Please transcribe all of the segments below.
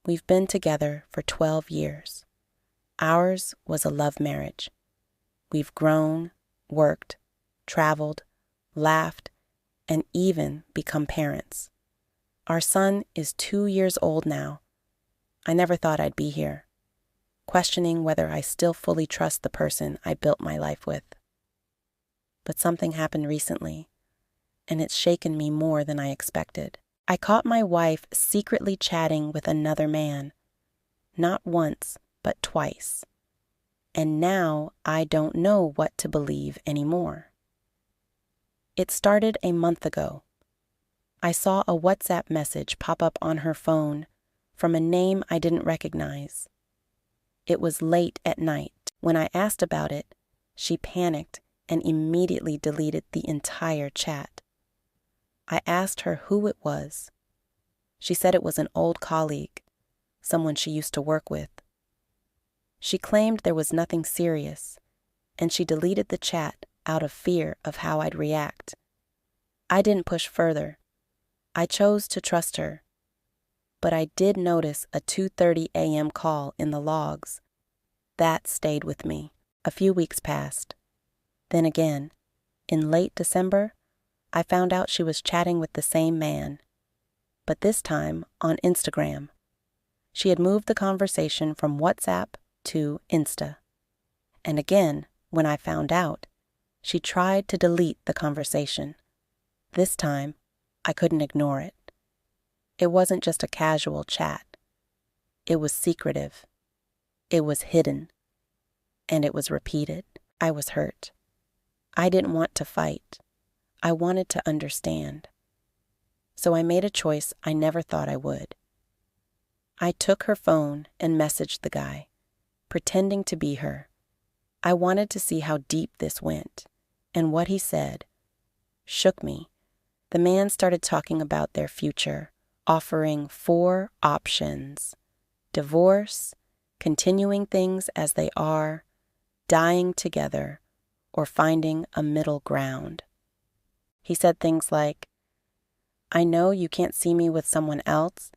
We've been together for 12 years. Ours was a love marriage. We've grown, worked, traveled, laughed, and even become parents. Our son is 2 years old now. I never thought I'd be here, questioning whether I still fully trust the person I built my life with. But something happened recently, and it's shaken me more than I expected. I caught my wife secretly chatting with another man, not once, but twice. And now I don't know what to believe anymore. It started a month ago. I saw a WhatsApp message pop up on her phone from a name I didn't recognize. It was late at night. When I asked about it, she panicked and immediately deleted the entire chat. I asked her who it was. She said it was an old colleague, someone she used to work with. She claimed there was nothing serious, and she deleted the chat out of fear of how I'd react. I didn't push further. I chose to trust her. But I did notice a 2:30 a.m. call in the logs. That stayed with me. A few weeks passed. Then again, in late December, I found out she was chatting with the same man, but this time on Instagram. She had moved the conversation from WhatsApp to Insta. And again, when I found out, she tried to delete the conversation. This time, I couldn't ignore it. It wasn't just a casual chat. It was secretive. It was hidden. And it was repeated. I was hurt. I didn't want to fight. I wanted to understand. So I made a choice I never thought I would. I took her phone and messaged the guy, pretending to be her. I wanted to see how deep this went, and what he said shook me. The man started talking about their future, offering 4 options: divorce, continuing things as they are, dying together, or finding a middle ground. He said things like, "I know you can't see me with someone else,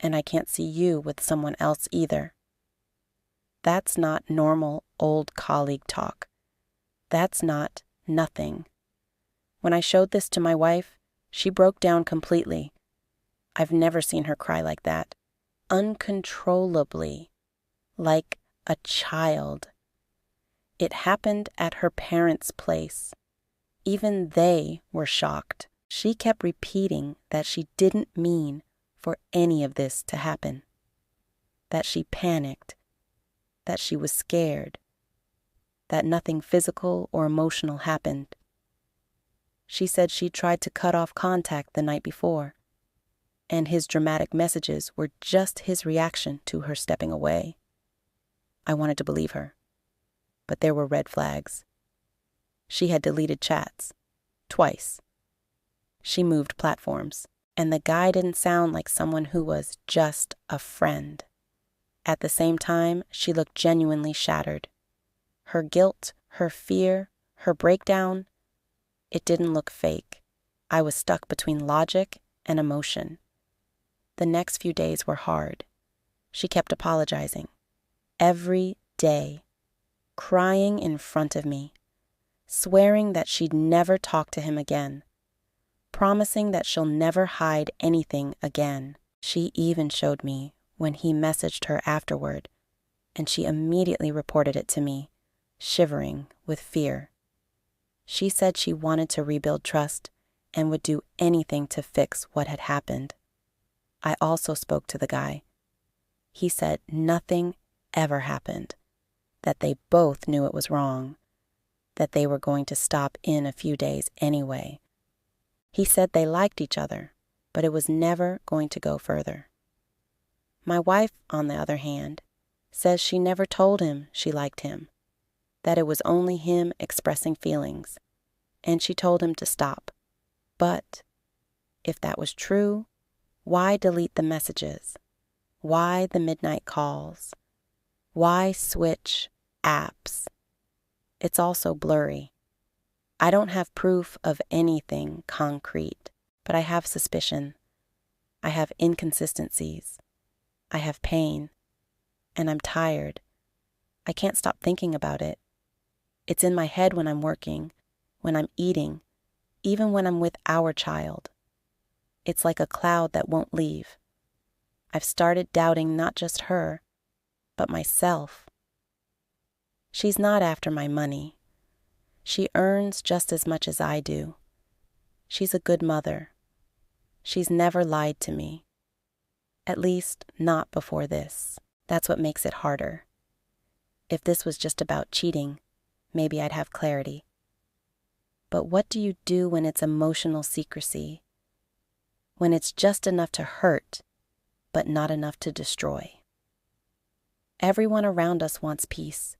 and I can't see you with someone else either." That's not normal old colleague talk. That's not nothing. When I showed this to my wife, she broke down completely. I've never seen her cry like that. Uncontrollably. Like a child. It happened at her parents' place. Even they were shocked. She kept repeating that she didn't mean for any of this to happen. That she panicked. That she was scared. That nothing physical or emotional happened. She said she tried to cut off contact the night before, and his dramatic messages were just his reaction to her stepping away. I wanted to believe her, but there were red flags. She had deleted chats, twice. She moved platforms, and the guy didn't sound like someone who was just a friend. At the same time, she looked genuinely shattered. Her guilt, her fear, her breakdown, it didn't look fake. I was stuck between logic and emotion. The next few days were hard. She kept apologizing. Every day. Crying in front of me. Swearing that she'd never talk to him again. Promising that she'll never hide anything again. She even showed me when he messaged her afterward, and she immediately reported it to me, shivering with fear. She said she wanted to rebuild trust and would do anything to fix what had happened. I also spoke to the guy. He said nothing ever happened, that they both knew it was wrong, that they were going to stop in a few days anyway. He said they liked each other, but it was never going to go further. My wife, on the other hand, says she never told him she liked him, that it was only him expressing feelings, and she told him to stop. But if that was true, why delete the messages? Why the midnight calls? Why switch apps? It's all so blurry. I don't have proof of anything concrete, but I have suspicion. I have inconsistencies. I have pain, and I'm tired. I can't stop thinking about it. It's in my head when I'm working, when I'm eating, even when I'm with our child. It's like a cloud that won't leave. I've started doubting not just her, but myself. She's not after my money. She earns just as much as I do. She's a good mother. She's never lied to me. At least, not before this. That's what makes it harder. If this was just about cheating, maybe I'd have clarity. But what do you do when it's emotional secrecy? When it's just enough to hurt, but not enough to destroy? Everyone around us wants peace.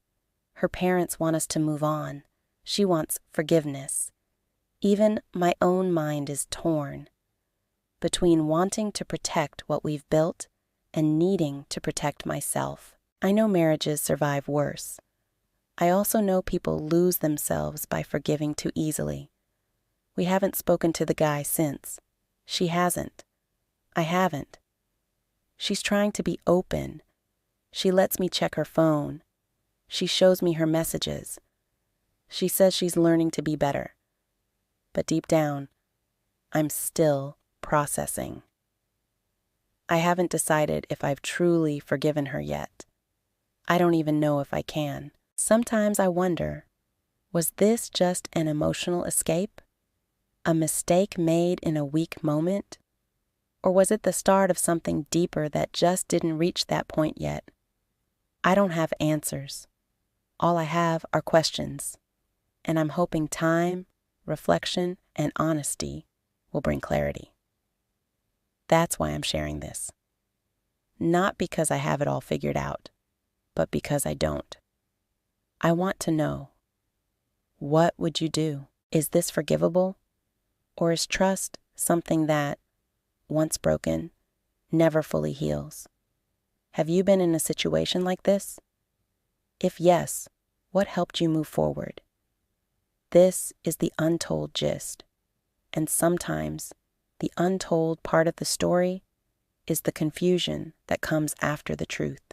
Her parents want us to move on. She wants forgiveness. Even my own mind is torn between wanting to protect what we've built and needing to protect myself. I know marriages survive worse. I also know people lose themselves by forgiving too easily. We haven't spoken to the guy since. She hasn't. I haven't. She's trying to be open. She lets me check her phone. She shows me her messages. She says she's learning to be better. But deep down, I'm still processing. I haven't decided if I've truly forgiven her yet. I don't even know if I can. Sometimes I wonder, was this just an emotional escape? A mistake made in a weak moment? Or was it the start of something deeper that just didn't reach that point yet? I don't have answers. All I have are questions, and I'm hoping time, reflection, and honesty will bring clarity. That's why I'm sharing this. Not because I have it all figured out, but because I don't. I want to know, what would you do? Is this forgivable? Or is trust something that, once broken, never fully heals? Have you been in a situation like this? If yes, what helped you move forward? This is the untold gist, and sometimes the untold part of the story is the confusion that comes after the truth.